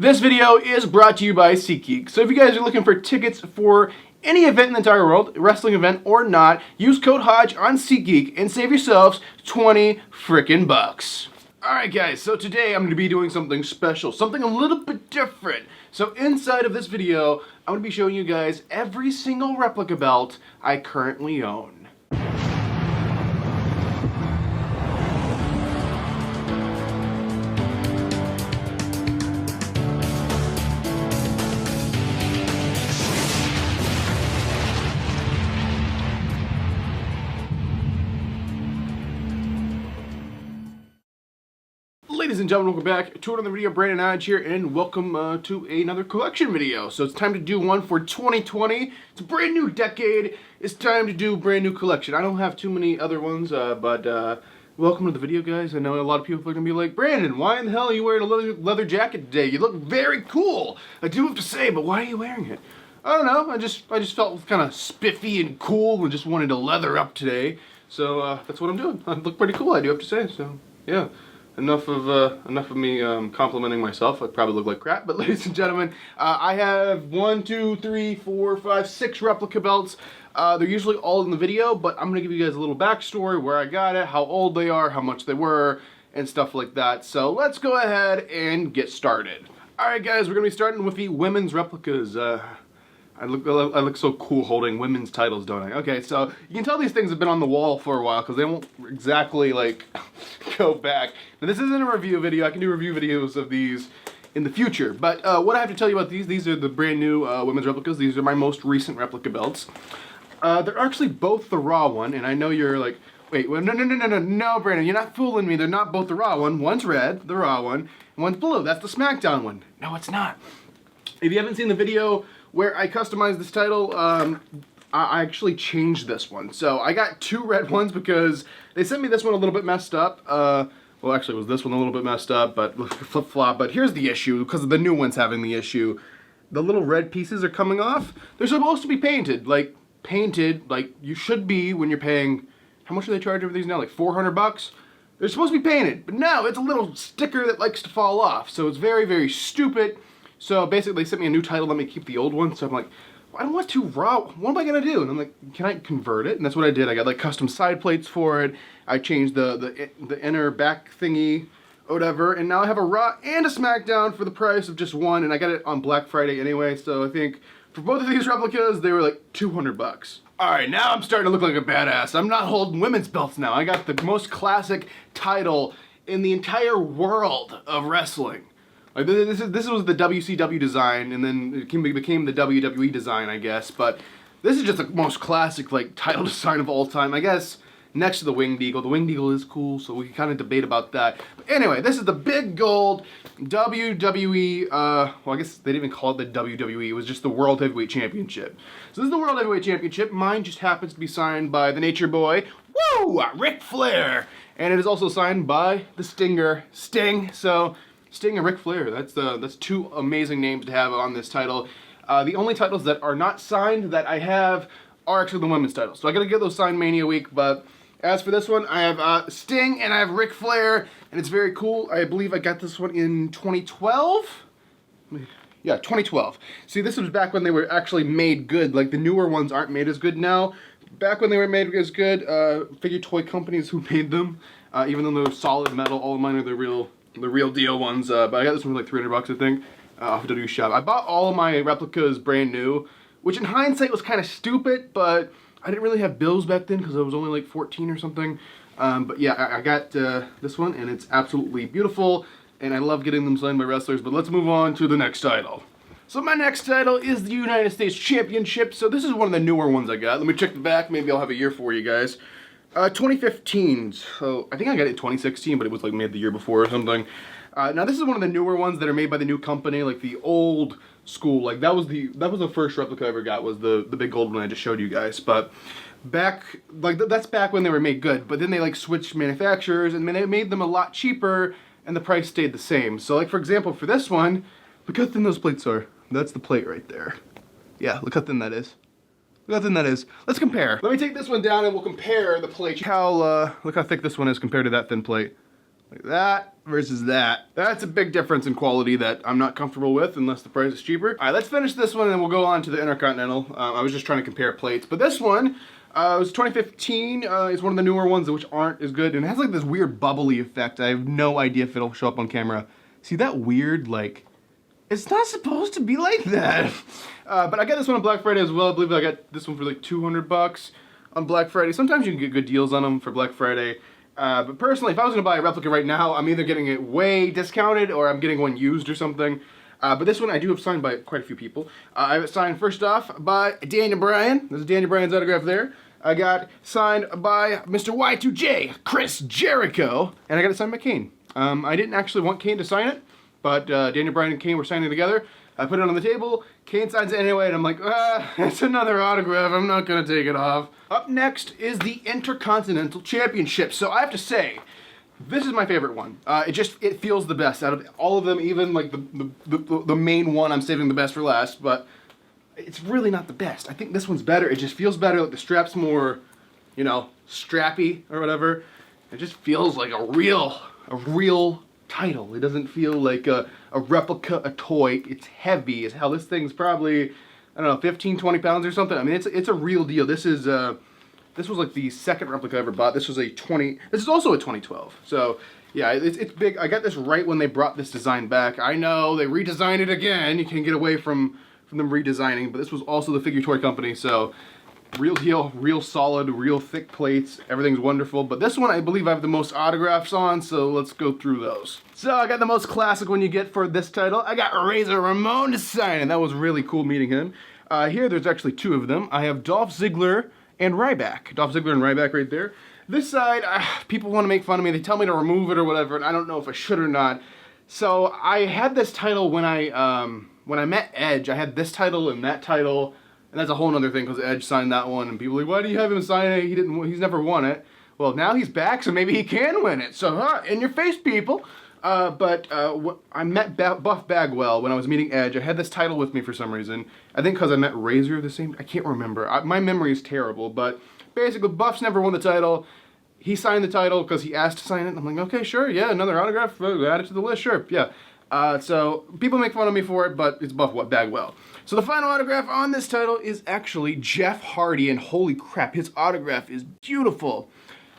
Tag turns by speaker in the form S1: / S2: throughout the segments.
S1: This video is brought to you by SeatGeek. So if you guys are looking for tickets for any event in the entire world, wrestling event or not, use code Hodge on SeatGeek and save yourselves 20 frickin' bucks. Alright guys, so today I'm going to be doing something special, something a little bit different. So inside of this video, I'm going to be showing you guys every single replica belt I currently own. Ladies and gentlemen, welcome back to another video. Brandon Hodge here, and welcome to another collection video. So it's time to do one for 2020. It's a brand new decade. It's time to do a brand new collection. I don't have too many other ones, but welcome to the video, guys. I know a lot of people are going to be like, Brandon, why in the hell are you wearing a leather jacket today? You look very cool. I do have to say, but why are you wearing it? I don't know. I just felt kind of spiffy and cool and just wanted to leather up today. So that's what I'm doing. I look pretty cool, I do have to say. So yeah. Enough of me complimenting myself. I probably look like crap, but ladies and gentlemen, I have 6 replica belts. They're usually all in the video, but I'm gonna give you guys a little backstory, where I got it, how old they are, how much they were, and stuff like that. So let's go ahead and get started. Alright guys, we're gonna be starting with the women's replicas. I look so cool holding women's titles, don't I? Okay, so you can tell these things have been on the wall for a while because they won't exactly like go back. Now this isn't a review video. I can do review videos of these in the future. But what I have to tell you about these are the brand new women's replicas. These are my most recent replica belts. They're actually both the Raw one, and I know you're like, wait, no, Brandon, you're not fooling me. They're not both the Raw one. One's red, the Raw one, and one's blue. That's the SmackDown one. No, it's not. If you haven't seen the video where I customized this title, I actually changed this one. So I got 2 red ones because they sent me this one a little bit messed up. Well, actually, it was this one a little bit messed up, but flip-flop. But here's the issue, because the new one's having the issue. The little red pieces are coming off. They're supposed to be painted like you should be when you're paying, how much are they charging for these now? Like 400 bucks? They're supposed to be painted, but no, it's a little sticker that likes to fall off. So it's very, very stupid. So basically they sent me a new title, let me keep the old one. So I'm like, well, I don't want to Raw, what am I gonna do? And I'm like, can I convert it? And that's what I did. I got like custom side plates for it. I changed the inner back thingy, whatever. And now I have a Raw and a SmackDown for the price of just one. And I got it on Black Friday anyway. So I think for both of these replicas, they were like 200 bucks. All right, now I'm starting to look like a badass. I'm not holding women's belts now. I got the most classic title in the entire world of wrestling. Like this was the WCW design, and then it became the WWE design, I guess. But this is just the most classic like title design of all time, I guess. Next to the Winged Eagle. The Winged Eagle is cool, so we can kind of debate about that. But anyway, this is the big gold WWE. Well, I guess they didn't even call it the WWE. It was just the World Heavyweight Championship. So this is the World Heavyweight Championship. Mine just happens to be signed by the Nature Boy, woo, Ric Flair, and it is also signed by the Stinger, Sting. So Sting and Ric Flair, that's 2 amazing names to have on this title. The only titles that are not signed that I have are actually the women's titles. So I gotta get those signed Mania week, but as for this one, I have Sting and I have Ric Flair, and it's very cool. I believe I got this one in 2012? Yeah, 2012. See, this was back when they were actually made good. Like, the newer ones aren't made as good now. Back when they were made as good, figure toy companies who made them, even though they're solid metal, all of mine are the real deal ones, but I got this one for like 300 bucks, I think, off of WWE shop. I bought all of my replicas brand new, which in hindsight was kind of stupid, but I didn't really have bills back then because I was only like 14 or something. But yeah, I got this one, and it's absolutely beautiful, and I love getting them signed by wrestlers. But let's move on to the next title. So my next title is the United States Championship. So this is one of the newer ones I got. Let me check the back. Maybe I'll have a year for you guys. 2015, so I think I got it in 2016, but it was like made the year before or something. Now this is one of the newer ones that are made by the new company, like the old school. Like that was the first replica I ever got, was the big gold one I just showed you guys. But back, like that's back when they were made good. But then they like switched manufacturers, and then they made them a lot cheaper, and the price stayed the same. So like for example, for this one, look how thin those plates are. That's the plate right there. Yeah, look how thin that is. Look how thin that is. Let's compare. Let me take this one down and we'll compare the plate. Look how thick this one is compared to that thin plate. Like that versus that. That's a big difference in quality that I'm not comfortable with unless the price is cheaper. All right, let's finish this one and then we'll go on to the Intercontinental. I was just trying to compare plates, but this one was 2015. It's one of the newer ones which aren't as good, and it has like this weird bubbly effect. I have no idea if it'll show up on camera. See that weird, like, it's not supposed to be like that. But I got this one on Black Friday as well. I believe I got this one for like 200 bucks on Black Friday. Sometimes you can get good deals on them for Black Friday. But personally, if I was going to buy a replica right now, I'm either getting it way discounted or I'm getting one used or something. But this one I do have signed by quite a few people. I have it signed first off by Daniel Bryan. There's Daniel Bryan's autograph there. I got signed by Mr. Y2J, Chris Jericho. And I got it signed by Kane. I didn't actually want Kane to sign it, but Daniel Bryan and Kane were signing together. I put it on the table, Kane signs it anyway, and I'm like, it's another autograph, I'm not gonna take it off. Up next is the Intercontinental Championship. So I have to say, this is my favorite one. It feels the best out of all of them, even like the main one I'm saving the best for last, but it's really not the best. I think this one's better. It just feels better, like the strap's more, you know, strappy or whatever. It just feels like a real title. It doesn't feel like a replica, a toy. It's heavy as hell. This thing's probably, I don't know, 15, 20 pounds or something. I mean, it's a real deal. This was like the second replica I ever bought. This is also a 2012. So yeah, it's big. I got this right when they brought this design back. I know they redesigned it again. You can't get away from them redesigning, but this was also the figure toy company. So real deal, real solid, real thick plates. Everything's wonderful. But this one, I believe I have the most autographs on, so let's go through those. So I got the most classic one you get for this title. I got Razor Ramon to sign, and that was really cool meeting him. Here, there's actually two of them. I have Dolph Ziggler and Ryback. Dolph Ziggler and Ryback right there. This side, people want to make fun of me. They tell me to remove it or whatever, and I don't know if I should or not. So I had this title when I met Edge. I had this title and that title. And that's a whole other thing because Edge signed that one, and people are like, why do you have him sign it? He's never won it. Well, now he's back, so maybe he can win it. So, in your face, people. I met Buff Bagwell when I was meeting Edge. I had this title with me for some reason. I think because I met Razor the same. I can't remember. My memory is terrible, but basically, Buff's never won the title. He signed the title because he asked to sign it. I'm like, okay, sure, yeah, another autograph. Add it to the list, sure, yeah. So people make fun of me for it, but it's Buff Bagwell. So the final autograph on this title is actually Jeff Hardy, and holy crap, his autograph is beautiful.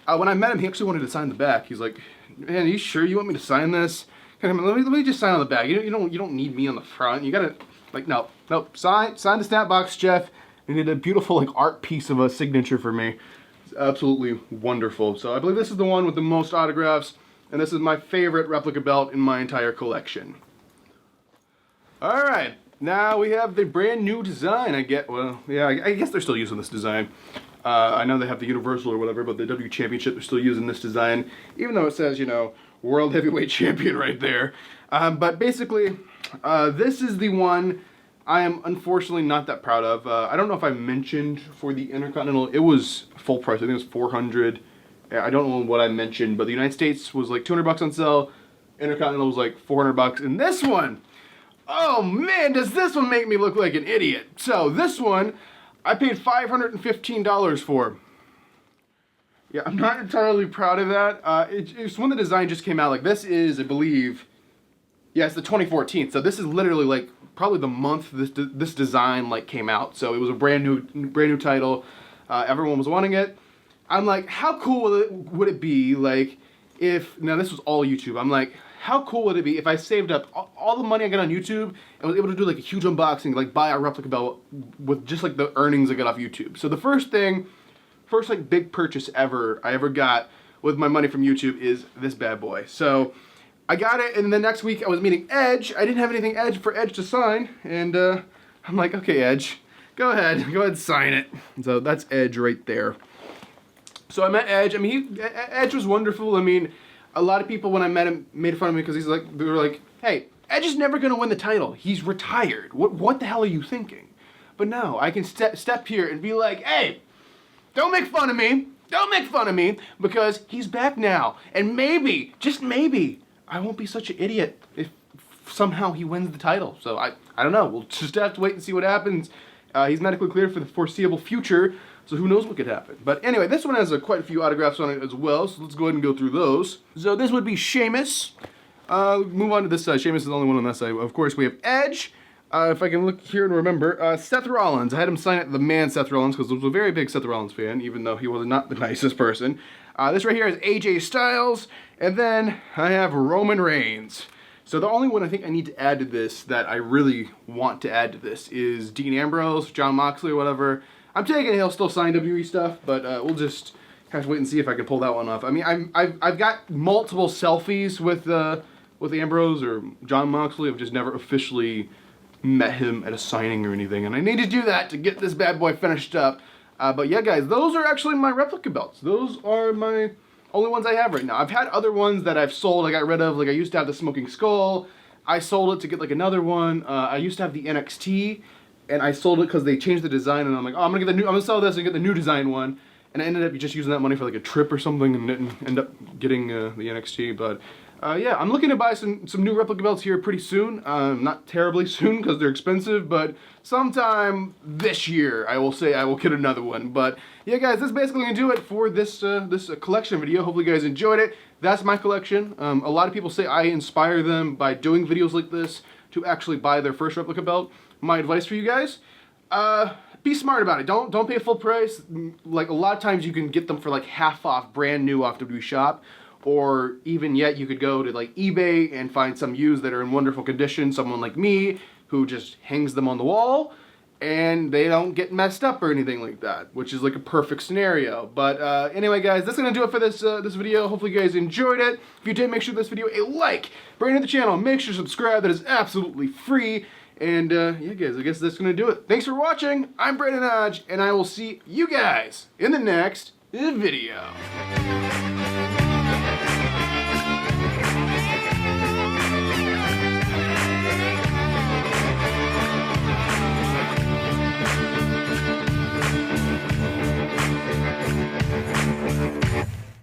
S1: When I met him, he actually wanted to sign the back. He's like, man, are you sure you want me to sign this? Let me just sign on the back. You don't need me on the front. You gotta, like, no, sign the stamp box, Jeff. You did a beautiful, like, art piece of a signature for me. It's absolutely wonderful. So I believe this is the one with the most autographs, and this is my favorite replica belt in my entire collection. All right. Now we have the brand new design. I guess they're still using this design. I know they have the Universal or whatever, but the W Championship, they're still using this design, even though it says, you know, World Heavyweight Champion right there. But basically, this is the one I am unfortunately not that proud of. I don't know if I mentioned for the Intercontinental, it was full price. I think it was 400. I don't know what I mentioned, but the United States was like 200 bucks on sale. Intercontinental was like 400 bucks. And this one, oh man, does this one make me look like an idiot. So this one, I paid $515 for. Yeah, I'm not entirely proud of that. It's when the design just came out. Like this is, I believe, yeah, it's the 2014. So this is literally like probably the month this design like came out. So it was a brand new title. Everyone was wanting it. I'm like, how cool would it be like if, now this was all YouTube. I'm like, how cool would it be if I saved up all the money I got on YouTube and was able to do like a huge unboxing, like buy a replica belt with just like the earnings I got off YouTube. So the first like big purchase I ever got with my money from YouTube is this bad boy. So I got it, and the next week I was meeting Edge. I didn't have anything for Edge to sign, and I'm like, okay, Edge, go ahead and sign it. So that's Edge right there. So I met Edge. I mean, Edge was wonderful. I mean, a lot of people when I met him made fun of me because they were like, hey, Edge is never gonna win the title. He's retired. What the hell are you thinking? But no, I can step here and be like, hey, don't make fun of me. Don't make fun of me because he's back now. And maybe, just maybe, I won't be such an idiot if somehow he wins the title. So I don't know. We'll just have to wait and see what happens. He's medically cleared for the foreseeable future. So who knows what could happen. But anyway, this one has quite a few autographs on it as well, so let's go ahead and go through those. So this would be Sheamus. Move on to this side. Sheamus is the only one on that side. Of course, we have Edge. If I can look here and remember, Seth Rollins. I had him sign it, the man Seth Rollins, because I was a very big Seth Rollins fan, even though he was not the nicest person. This right here is AJ Styles, and then I have Roman Reigns. So the only one I think I need to add to this that I really want to add to this is Dean Ambrose, John Moxley, or whatever. I'm taking he'll still sign WWE stuff, but we'll just have to wait and see if I can pull that one off. I mean, I've got multiple selfies with Ambrose or John Moxley. I've just never officially met him at a signing or anything, and I need to do that to get this bad boy finished up. But yeah, guys, those are actually my replica belts. Those are my only ones I have right now. I've had other ones that I've sold, I got rid of. Like, I used to have the Smoking Skull. I sold it to get, like, another one. I used to have the NXT, and I sold it because they changed the design, and I'm like, oh, I'm gonna sell this and get the new design one. And I ended up just using that money for, like, a trip or something and didn't end up getting the NXT. But yeah, I'm looking to buy some new replica belts here pretty soon. Not terribly soon because they're expensive, but sometime this year I will say I will get another one. But yeah, guys, that's basically gonna do it for this collection video. Hopefully you guys enjoyed it. That's my collection. A lot of people say I inspire them by doing videos like this to actually buy their first replica belt. My advice for you guys: be smart about it. Don't pay full price. Like, a lot of times you can get them for like half off, brand new off WWE Shop. Or even yet, you could go to like eBay and find some used that are in wonderful condition. Someone like me who just hangs them on the wall and they don't get messed up or anything like that, which is like a perfect scenario. But anyway, guys, that's gonna do it for this video. Hopefully you guys enjoyed it. If you did, make sure this video a like. Brand new to the channel, make sure to subscribe. That is absolutely free. And yeah, guys, I guess that's gonna do it. Thanks for watching. I'm Brandon Hodge, and I will see you guys in the next video.